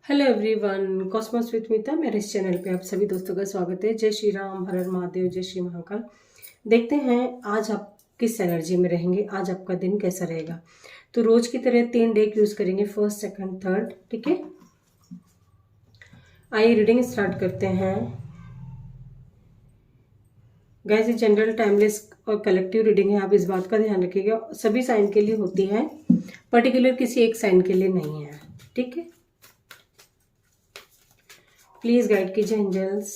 Hello everyone, Cosmos with मीता मेरे इस channel पे आप सभी दोस्तों का स्वागत है। जय श्री राम, हर हर महादेव, जय श्री महाकाल। देखते हैं आज आप किस एनर्जी में रहेंगे, आज आपका दिन कैसा रहेगा। तो रोज की तरह 3 डेक यूज करेंगे, फर्स्ट, सेकंड, थर्ड। ठीक है, आइए रीडिंग स्टार्ट करते हैं। गाइस, ये जनरल, टाइमलेस और कलेक्टिव रीडिंग है, आप इस बात का ध्यान रखिएगा। सभी साइन के लिए होती है, पर्टिकुलर किसी एक साइन के लिए नहीं है। ठीक है, प्लीज गाइड कीजिए एंजल्स।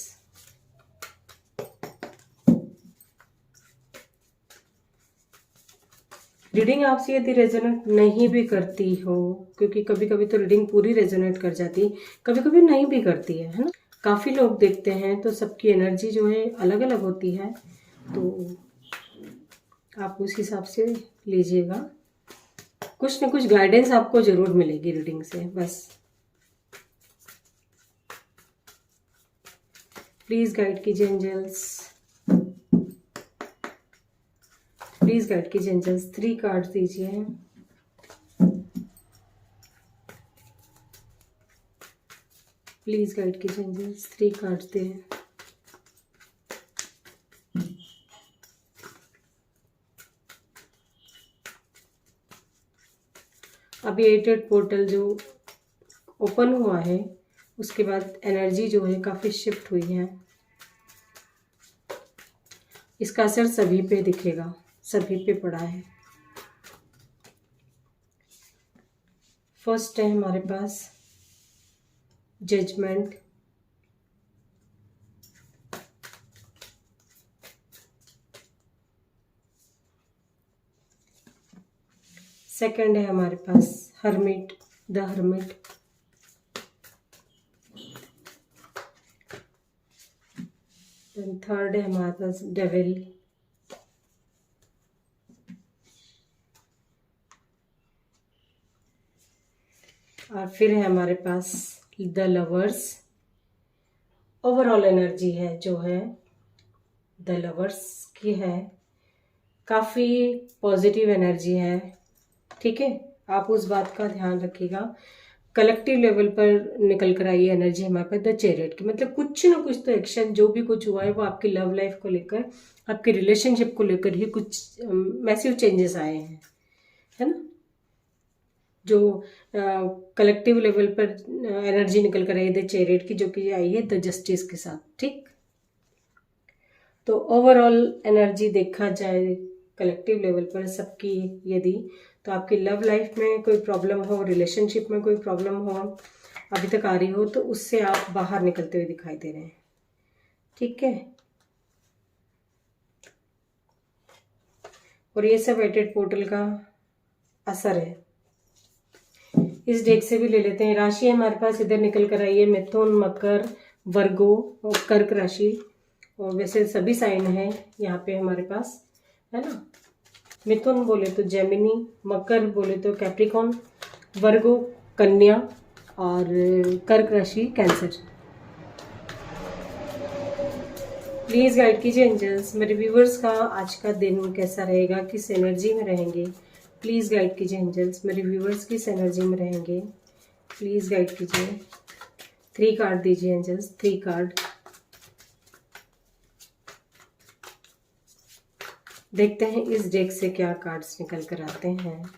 रीडिंग आपसे यदि रेजोनेट नहीं भी करती हो, क्योंकि कभी कभी तो रीडिंग पूरी रेजोनेट कर जाती, कभी कभी नहीं भी करती है ना। काफी लोग देखते हैं तो सबकी एनर्जी जो है अलग अलग होती है, तो आप उस हिसाब से लीजिएगा। कुछ न कुछ गाइडेंस आपको जरूर मिलेगी रीडिंग से। बस प्लीज गाइड कीजिए एंजल्स, प्लीज गाइड कीजिए एंजल्स। 3 कार्ड्स दीजिए। प्लीज गाइड कीजिए एंजल्स, 3 कार्ड्स दें। अभी 8 पोर्टल जो ओपन हुआ है उसके बाद एनर्जी जो है काफी शिफ्ट हुई है। इसका असर सभी पे दिखेगा, सभी पे पड़ा है। फर्स्ट है हमारे पास जजमेंट, सेकंड है हमारे पास हर्मिट, द हर्मिट, थर्ड है हमारे पास डेविल, और फिर है हमारे पास द लवर्स। ओवरऑल एनर्जी है जो है द लवर्स की है, काफी पॉजिटिव एनर्जी है। ठीक है, आप उस बात का ध्यान रखिएगा। कलेक्टिव लेवल पर निकल कर आई एनर्जी हमारे पास द चैरियट की, मतलब कुछ ना कुछ तो एक्शन जो भी कुछ हुआ है वो आपकी लव लाइफ को लेकर, आपकी रिलेशनशिप को लेकर ही कुछ मैसिव चेंजेस आए हैं, है ना। जो कलेक्टिव लेवल पर एनर्जी निकल कर आई द चैरियट की, जो कि आई है द जस्टिस के साथ। ठीक, तो ओवरऑल एनर्जी देखा जाए कलेक्टिव लेवल पर सबकी, यदि तो आपकी लव लाइफ में कोई प्रॉब्लम हो, रिलेशनशिप में कोई प्रॉब्लम हो, अभी तक आ रही हो, तो उससे आप बाहर निकलते हुए दिखाई दे रहे हैं। ठीक है, और ये सब 8 पोर्टल का असर है। इस डेक से भी ले लेते हैं। राशि हमारे पास इधर निकल कर आई है मिथुन, मकर, वर्गो और कर्क राशि, और वैसे सभी साइन है यहाँ पे हमारे पास, है ना। मिथुन बोले तो जेमिनी, मकर बोले तो कैप्रिकॉन, वर्गो कन्या, और कर्क राशि कैंसर। प्लीज गाइड कीजिए एंजल्स, मेरे व्यूवर्स का आज का दिन कैसा रहेगा, किस एनर्जी में रहेंगे। प्लीज गाइड कीजिए एंजल्स, मेरे व्यूवर्स किस एनर्जी में रहेंगे। प्लीज गाइड कीजिए। 3 कार्ड दीजिए एंजल्स, 3 कार्ड। देखते हैं इस डेक से क्या कार्ड्स निकल कर आते हैं।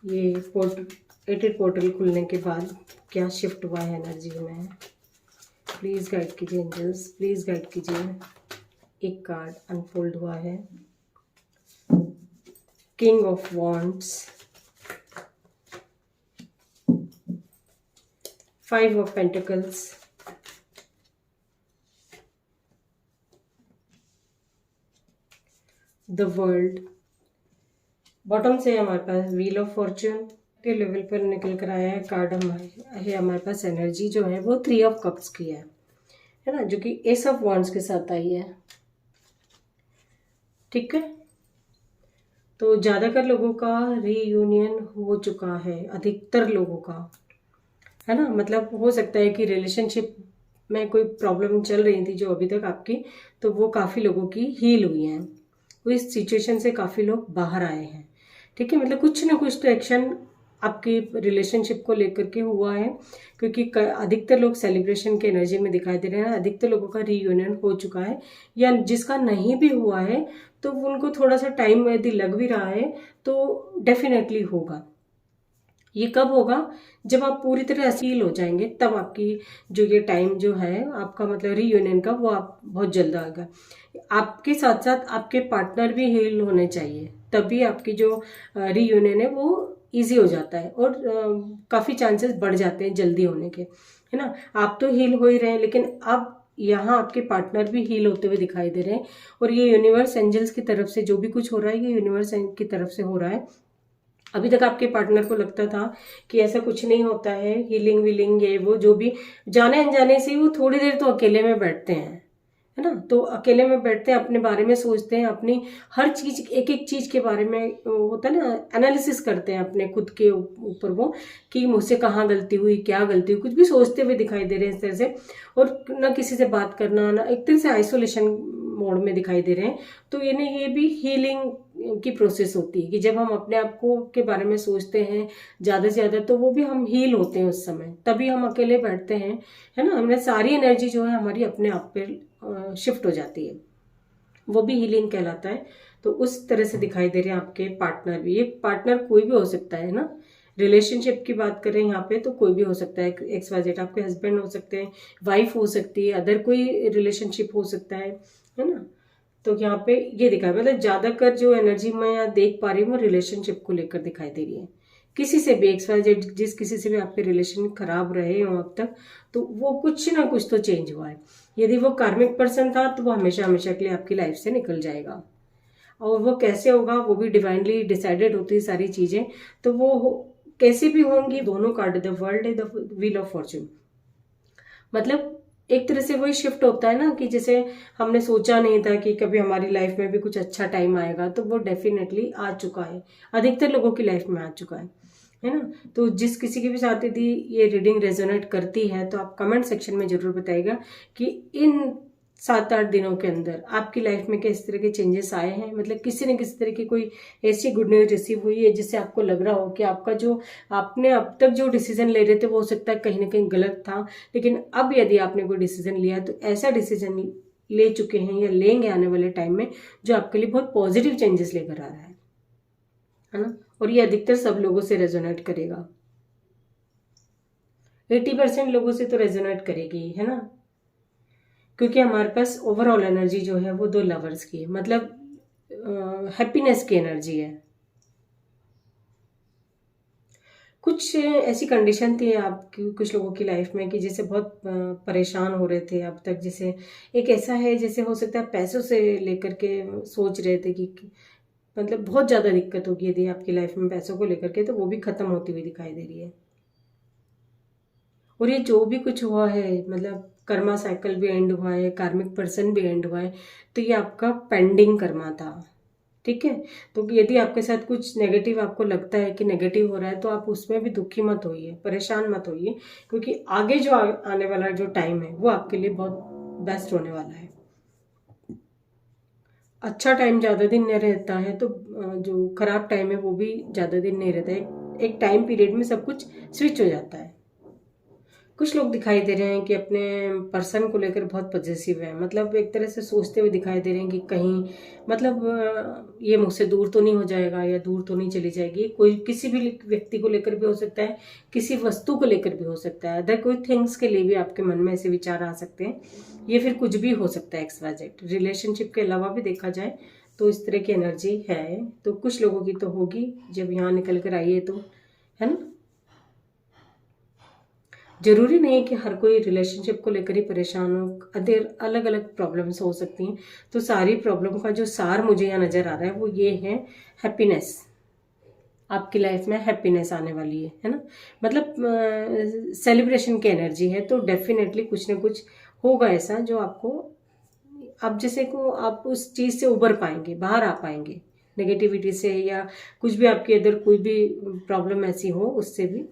ये 8 पोर्टल खुलने के बाद क्या शिफ्ट हुआ है एनर्जी में। प्लीज गाइड कीजिए एंजल्स, प्लीज गाइड कीजिए। एक कार्ड अनफोल्ड हुआ है, king of wands, 5 of pentacles, the world. Bottom से हमारे पास व्हील ऑफ फॉर्च्यून के लेवल पर निकल कर आया है कार्ड। हमारे पास एनर्जी जो है वो 3 ऑफ कप्स की है ना, जो कि एस ऑफ वॉन्ड्स के साथ आई है। ठीक है, तो ज्यादातर लोगों का रीयूनियन हो चुका है, अधिकतर लोगों का, है ना। मतलब हो सकता है कि रिलेशनशिप में कोई प्रॉब्लम चल रही थी जो अभी तक आपकी, तो वो काफी लोगों की हील हुई है। तो इस सिचुएशन से काफी लोग बाहर आए हैं। ठीक है, मतलब कुछ ना कुछ तो एक्शन आपकी रिलेशनशिप को लेकर के हुआ है, क्योंकि अधिकतर लोग सेलिब्रेशन के एनर्जी में दिखाई दे रहे हैं। अधिकतर लोगों का रीयूनियन हो चुका है, या जिसका नहीं भी हुआ है तो उनको थोड़ा सा टाइम यदि लग भी रहा है तो डेफिनेटली होगा। ये कब होगा? जब आप पूरी तरह हील हो जाएंगे, तब आपकी जो ये टाइम जो है आपका मतलब रीयूनियन का, वो आप बहुत जल्द आएगा। आपके साथ साथ आपके पार्टनर भी हील होने चाहिए, तभी आपकी जो रीयूनियन है वो इजी हो जाता है, और काफ़ी चांसेस बढ़ जाते हैं जल्दी होने के, है ना। आप तो हील हो ही रहे हैं, लेकिन अब यहाँ आपके पार्टनर भी हील होते हुए दिखाई दे रहे हैं, और ये यूनिवर्स एंजल्स की तरफ से जो भी कुछ हो रहा है, ये यूनिवर्स की तरफ से हो रहा है। अभी तक आपके पार्टनर को लगता था कि ऐसा कुछ नहीं होता है, हीलिंग वीलिंग ये वो जो भी, जाने अनजाने से वो थोड़ी देर तो अकेले में बैठते हैं, है ना। तो अकेले में बैठते हैं, अपने बारे में सोचते हैं, अपनी हर चीज, एक एक चीज के बारे में होता है ना, एनालिसिस करते हैं अपने खुद के ऊपर, वो कि मुझसे कहाँ गलती हुई, क्या गलती हुई, कुछ भी सोचते हुए दिखाई दे रहे हैं इस तरह से। और ना किसी से बात करना, ना एक तरह से आइसोलेशन मोड में दिखाई दे रहे हैं। तो ये भी हीलिंग की प्रोसेस होती है कि जब हम अपने आप को के बारे में सोचते हैं ज़्यादा से ज़्यादा, तो वो भी हम हील होते हैं उस समय, तभी हम अकेले बैठते हैं, है ना। हमने सारी एनर्जी जो है हमारी अपने आप पे शिफ्ट हो जाती है, वो भी हीलिंग कहलाता है। तो उस तरह से दिखाई दे रहे हैं आपके पार्टनर भी। ये पार्टनर कोई भी हो सकता है ना, रिलेशनशिप की बात करें यहाँ पे तो कोई भी हो सकता है, XYZ आपके हस्बैंड हो सकते हैं, वाइफ हो सकती है, अदर कोई रिलेशनशिप हो सकता है ना। तो यहाँ पे ये दिखा है, मतलब ज्यादातर जो एनर्जी मैं यहाँ देख पा रही हूँ वो रिलेशनशिप को लेकर दिखाई दे रही है। किसी से भी XYZ, जिस किसी से भी आपके रिलेशन खराब रहे हो अब तक, तो वो कुछ ना कुछ तो चेंज हुआ है। यदि वो कार्मिक पर्सन था तो वो हमेशा हमेशा के लिए आपकी लाइफ से निकल जाएगा, और वो कैसे होगा वो भी डिवाइनली डिसाइडेड होती है सारी चीजें। तो वो कैसे भी होंगी, दोनों कार्ड, द वर्ल्ड है, द व्हील ऑफ फॉर्चून, मतलब एक तरह से वही शिफ्ट होता है ना, कि जैसे हमने सोचा नहीं था कि कभी हमारी लाइफ में भी कुछ अच्छा टाइम आएगा, तो वो डेफिनेटली आ चुका है, अधिकतर लोगों की लाइफ में आ चुका है ना। तो जिस किसी के भी साथ यदि ये रीडिंग रेजोनेट करती है तो आप कमेंट सेक्शन में जरूर बताइएगा कि इन 7-8 दिनों के अंदर आपकी लाइफ में किस तरह के चेंजेस आए हैं, मतलब किसी न किसी तरह की कोई ऐसी गुड न्यूज रिसीव हुई है जिससे आपको लग रहा हो कि आपका जो आपने अब तक जो डिसीजन ले रहे थे वो हो सकता है कहीं ना कहीं गलत था, लेकिन अब यदि आपने कोई डिसीजन लिया तो ऐसा डिसीजन ले चुके हैं या लेंगे आने वाले टाइम में जो आपके लिए बहुत पॉजिटिव चेंजेस लेकर आ रहा है ना। और ये अधिकतर सब लोगों से रेजोनेट करेगा, 80% लोगों से तो रेजोनेट करेगी, है ना, क्योंकि हमारे पास ओवरऑल एनर्जी जो है वो 2 लवर्स की है, मतलब हैप्पीनेस की एनर्जी है। कुछ ऐसी कंडीशन थी आपकी कुछ लोगों की लाइफ में कि जैसे बहुत परेशान हो रहे थे अब तक, जैसे एक ऐसा है जैसे हो सकता है पैसों से लेकर के सोच रहे थे कि मतलब बहुत ज़्यादा दिक्कत होगी यदि आपकी लाइफ में पैसों को लेकर के, तो वो भी खत्म होती हुई दिखाई दे रही है। और ये जो भी कुछ हुआ है, मतलब कर्मा साइकिल भी एंड हुआ है, कार्मिक पर्सन भी एंड हुआ है, तो ये आपका पेंडिंग कर्मा था, ठीक है। तो यदि आपके साथ कुछ नेगेटिव आपको लगता है कि नेगेटिव हो रहा है, तो आप उसमें भी दुखी मत होइए, परेशान मत होइए, क्योंकि आगे जो आने वाला जो टाइम है वो आपके लिए बहुत बेस्ट होने वाला है। अच्छा टाइम ज़्यादा दिन नहीं रहता है, तो जो खराब टाइम है वो भी ज़्यादा दिन नहीं रहता है, एक टाइम पीरियड में सब कुछ स्विच हो जाता है। कुछ लोग दिखाई दे रहे हैं कि अपने पर्सन को लेकर बहुत पॉजिटिव है, मतलब एक तरह से सोचते हुए दिखाई दे रहे हैं कि कहीं मतलब ये मुझसे दूर तो नहीं हो जाएगा या दूर तो नहीं चली जाएगी। कोई किसी भी व्यक्ति को लेकर भी हो सकता है, किसी वस्तु को लेकर भी हो सकता है, अदर कोई थिंग्स के लिए भी आपके मन में ऐसे विचार आ सकते हैं, ये फिर कुछ भी हो सकता है XYZ। रिलेशनशिप के अलावा भी देखा जाए तो इस तरह की एनर्जी है, तो कुछ लोगों की तो होगी जब यहाँ निकल कर आई है, तो है ना। जरूरी नहीं कि हर कोई रिलेशनशिप को लेकर ही परेशान हो, अदर अलग अलग प्रॉब्लम्स हो सकती हैं। तो सारी प्रॉब्लम का जो सार मुझे यहाँ नजर आ रहा है वो ये है, हैप्पीनेस। आपकी लाइफ में हैप्पीनेस आने वाली है ना, मतलब सेलिब्रेशन की एनर्जी है, तो डेफिनेटली कुछ ना कुछ होगा ऐसा जो आपको, आप जैसे को आप उस चीज से उबर पाएंगे, बाहर आ पाएंगे, नेगेटिविटी से या कुछ भी आपके अंदर कोई भी प्रॉब्लम ऐसी हो उससे भी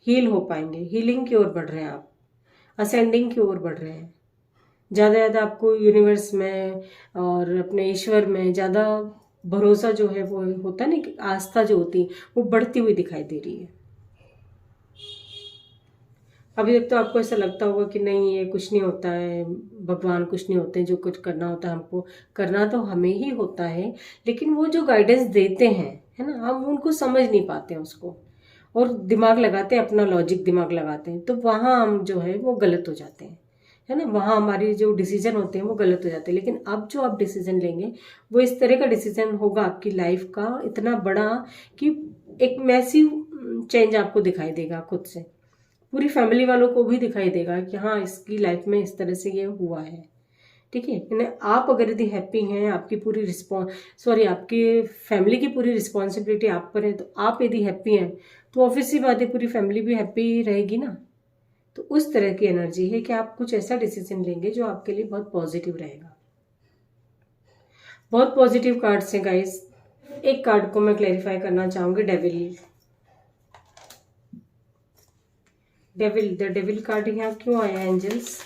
हील हो पाएंगे। हीलिंग की ओर बढ़ रहे हैं आप, असेंडिंग की ओर बढ़ रहे हैं, ज़्यादा ज़्यादा आपको यूनिवर्स में और अपने ईश्वर में ज़्यादा भरोसा जो है वो होता है ना कि आस्था जो होती है वो बढ़ती हुई दिखाई दे रही है। अभी तक तो आपको ऐसा लगता होगा कि नहीं ये कुछ नहीं होता है, भगवान कुछ नहीं होते, जो कुछ करना होता है हमको करना तो हमें ही होता है, लेकिन वो जो गाइडेंस देते हैं है ना, हम उनको समझ नहीं पाते हैं उसको, और दिमाग लगाते हैं, अपना लॉजिक दिमाग लगाते हैं, तो वहाँ हम जो है वो गलत हो जाते हैं, है ना, वहाँ हमारी जो डिसीजन होते हैं वो गलत हो जाते हैं। लेकिन अब जो आप डिसीजन लेंगे वो इस तरह का डिसीजन होगा आपकी लाइफ का इतना बड़ा कि एक मैसिव चेंज आपको दिखाई देगा, खुद से पूरी फैमिली वालों को भी दिखाई देगा कि हाँ इसकी लाइफ में इस तरह से ये हुआ है। ठीक है, यानी आप अगर यदि हैप्पी हैं, आपकी पूरी आपकी फैमिली की पूरी रिस्पॉन्सिबिलिटी आप पर है, तो आप यदि हैप्पी हैं तो ऑब्वियस सी बात है पूरी फैमिली भी हैप्पी रहेगी ना। तो उस तरह की एनर्जी है कि आप कुछ ऐसा डिसीजन लेंगे जो आपके लिए बहुत पॉजिटिव रहेगा। बहुत पॉजिटिव कार्ड्स हैं गाइस। एक कार्ड को मैं क्लैरिफाई करना चाहूंगी, डेविल। द डेविल कार्ड यहाँ क्यों आया एंजल्स,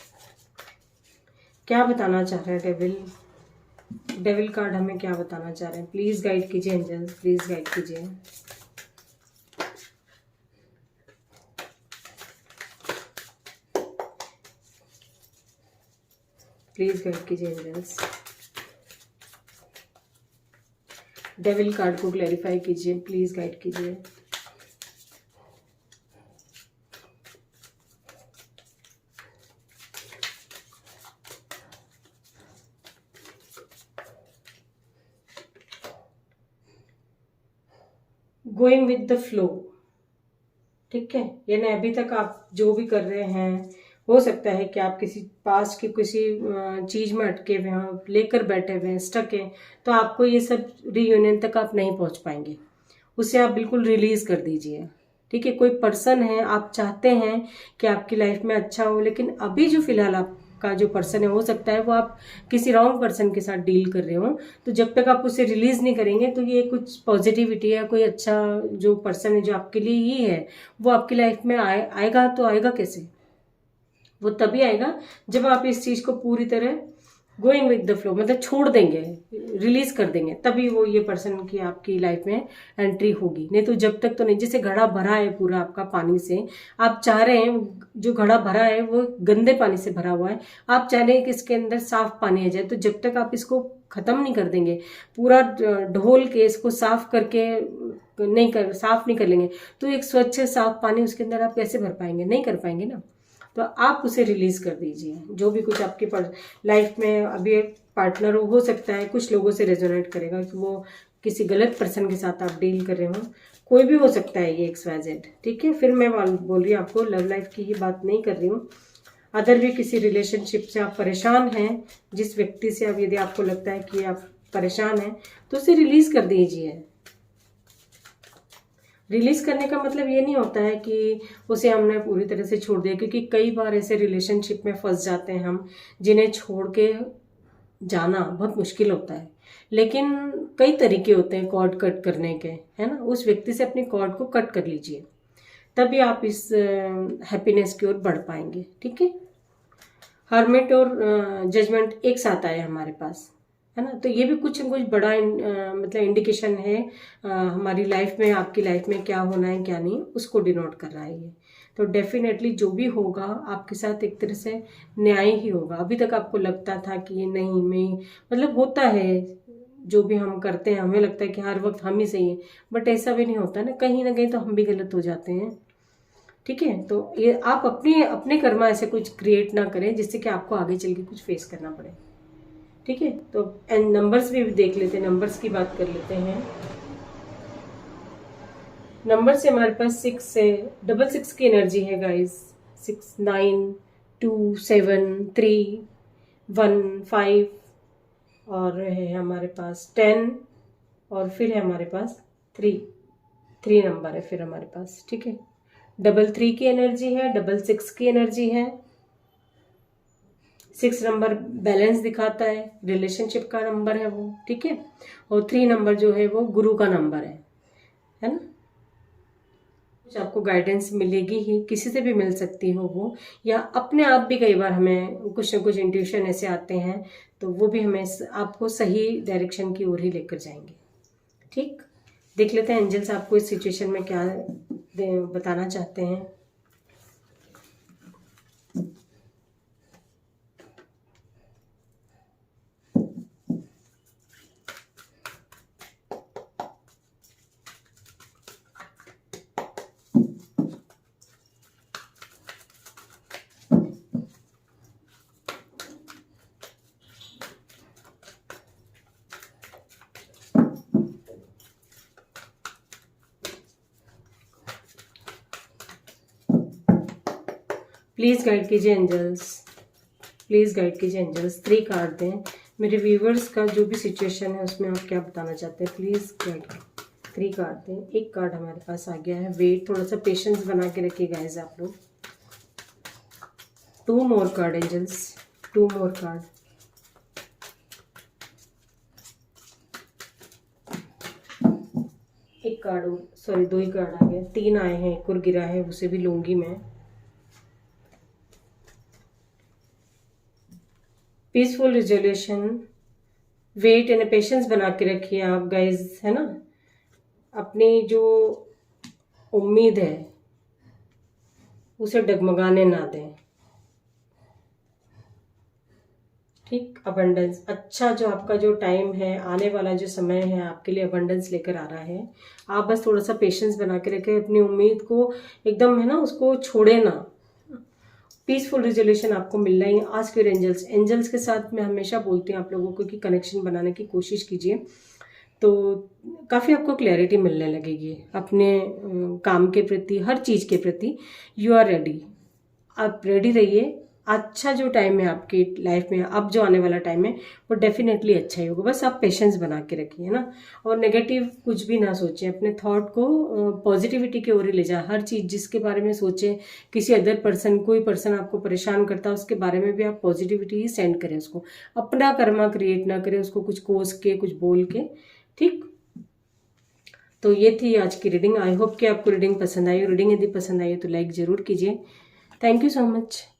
क्या बताना चाह रहे हैं डेविल? डेविल कार्ड हमें क्या बताना चाह रहे हैं? प्लीज गाइड कीजिए एंजल्स, प्लीज गाइड कीजिए। प्लीज गाइड कीजिए एंजल्स, डेविल कार्ड को क्लैरिफाई कीजिए, प्लीज गाइड कीजिए। गोइंग विद द फ्लो, ठीक है, यानी अभी तक आप जो भी कर रहे हैं, हो सकता है कि आप किसी पास की किसी चीज में अटके हुए हों, लेकर बैठे हुए हैं, स्टक हैं, तो आपको ये सब रीयूनियन तक आप नहीं पहुंच पाएंगे, उसे आप बिल्कुल रिलीज कर दीजिए। ठीक है, कोई पर्सन है, आप चाहते हैं कि आपकी लाइफ में अच्छा हो, लेकिन अभी जो फिलहाल आपका जो पर्सन है, हो सकता है वो आप किसी रॉन्ग पर्सन के साथ डील कर रहे हो, तो जब तक आप उसे रिलीज नहीं करेंगे तो ये कुछ पॉजिटिविटी है, कोई अच्छा जो पर्सन है जो आपके लिए ही है, वो आपकी लाइफ में आएगा तो आएगा कैसे? वो तभी आएगा जब आप इस चीज को पूरी तरह गोइंग विद द फ्लो मतलब छोड़ देंगे, रिलीज कर देंगे, तभी वो ये पर्सन की आपकी लाइफ में एंट्री होगी। नहीं तो जब तक तो नहीं। जैसे घड़ा भरा है पूरा आपका पानी से, आप चाह रहे हैं जो घड़ा भरा है वो गंदे पानी से भरा हुआ है, आप चाह रहे हैं कि इसके अंदर साफ पानी आ जाए, तो जब तक आप इसको खत्म नहीं कर देंगे, पूरा ढोल के इसको साफ करके साफ नहीं कर लेंगे, तो एक स्वच्छ साफ पानी उसके अंदर आप कैसे भर पाएंगे? नहीं कर पाएंगे ना। तो आप उसे रिलीज कर दीजिए। जो भी कुछ आपके लाइफ में अभी एक पार्टनर हो सकता है, कुछ लोगों से रेजोनेट करेगा कि वो किसी गलत पर्सन के साथ आप डील कर रहे हो, कोई भी हो सकता है ये XYZ। ठीक है, फिर मैं बोल रही हूँ आपको, लव लाइफ की ही बात नहीं कर रही हूँ, अदर भी किसी रिलेशनशिप से आप परेशान हैं, जिस व्यक्ति से अब यदि आपको लगता है कि आप परेशान हैं, तो उसे रिलीज कर दीजिए। रिलीज करने का मतलब ये नहीं होता है कि उसे हमने पूरी तरह से छोड़ दिया, क्योंकि कई बार ऐसे रिलेशनशिप में फंस जाते हैं हम, जिन्हें छोड़ के जाना बहुत मुश्किल होता है, लेकिन कई तरीके होते हैं कॉर्ड कट करने के, है ना। उस व्यक्ति से अपनी कॉर्ड को कट कर लीजिए, तभी आप इस हैप्पीनेस की ओर बढ़ पाएंगे। ठीक है, हर्मिट और जजमेंट एक साथ आए हमारे पास, है ना, तो ये भी कुछ न कुछ बड़ा मतलब इंडिकेशन है हमारी लाइफ में, आपकी लाइफ में क्या होना है क्या नहीं, उसको डिनोट कर रहा है ये। तो डेफिनेटली जो भी होगा आपके साथ एक तरह से न्याय ही होगा। अभी तक आपको लगता था कि ये नहीं, मैं मतलब होता है जो भी हम करते हैं, हमें लगता है कि हर वक्त हम ही सही है, बट ऐसा भी नहीं होता ना कहीं तो हम भी गलत हो जाते हैं। ठीक है, तो ये आप अपने कर्मा ऐसे कुछ क्रिएट ना करें जिससे कि आपको आगे चल के कुछ फेस करना पड़े। ठीक है, तो नंबर्स भी देख लेते हैं, नंबर्स की बात कर लेते हैं। नंबर से हमारे पास 6 है, 66 की एनर्जी है गाइस, 6, 9, 2, 7, 3, 1, 5, और है हमारे पास 10, और फिर है हमारे पास 3 नंबर है फिर हमारे पास। ठीक है, 33 की एनर्जी है, 66 की एनर्जी है, 6 नंबर बैलेंस दिखाता है, रिलेशनशिप का नंबर है वो। ठीक है, और 3 नंबर जो है वो गुरु का नंबर है ना। कुछ आपको गाइडेंस मिलेगी ही, किसी से भी मिल सकती हो वो, या अपने आप भी कई बार हमें कुछ न कुछ इंट्यूशन ऐसे आते हैं, तो वो भी हमें आपको सही डायरेक्शन की ओर ही लेकर जाएंगे। ठीक, देख लेते हैं एंजल्स आपको इस सिचुएशन में क्या बताना चाहते हैं। प्लीज़ गाइड कीजिए एंजल्स, प्लीज़ गाइड कीजिए एंजल्स। 3 कार्ड दें मेरे व्यूवर्स का जो भी सिचुएशन है उसमें आप क्या बताना चाहते हैं, प्लीज़ गाइड। 3 कार्ड दें। एक कार्ड हमारे पास आ गया है, वेट, थोड़ा सा पेशेंस बना के रखिए गाइस आप लोग। 2 मोर कार्ड एंजल्स, 2 मोर कार्ड। एक कार्ड, सॉरी 2 ही कार्ड आ गए, 3 आए हैं, एक और गिरा है, उसे भी लूंगी मैं। Peaceful resolution, wait and patience बना के रखिए आप गाइज, है ना। अपनी जो उम्मीद है उसे डगमगाने ना दें, ठीक। अबंडेंस, अच्छा जो आपका जो टाइम है, आने वाला जो समय है आपके लिए अबंडेंस लेकर आ रहा है। आप बस थोड़ा सा पेशेंस बना के रखें, अपनी उम्मीद को एकदम, है ना, उसको छोड़े ना। पीसफुल रिजोल्यूशन आपको मिलना ही। आस्क योर एंजल्स, एंजल्स के साथ मैं हमेशा बोलती हूँ आप लोगों को कि कनेक्शन बनाने की कोशिश कीजिए, तो काफ़ी आपको क्लैरिटी मिलने लगेगी अपने काम के प्रति, हर चीज़ के प्रति। यू आर रेडी, आप रेडी रहिए। अच्छा जो टाइम है आपकी लाइफ में, अब जो आने वाला टाइम है वो डेफिनेटली अच्छा ही होगा। बस आप पेशेंस बना के रखिए, है ना, और नेगेटिव कुछ भी ना सोचें, अपने थॉट को पॉजिटिविटी की ओर ही ले जाए। हर चीज़ जिसके बारे में सोचें, किसी अदर पर्सन, कोई पर्सन आपको परेशान करता है उसके बारे में भी आप पॉजिटिविटी ही सेंड करें उसको, अपना कर्मा क्रिएट ना करें उसको कुछ कोस के, कुछ बोल के, ठीक। तो ये थी आज की रीडिंग। आई होप कि आपको रीडिंग पसंद आई। रीडिंग यदि पसंद आई तो लाइक ज़रूर कीजिए। Thank you so much.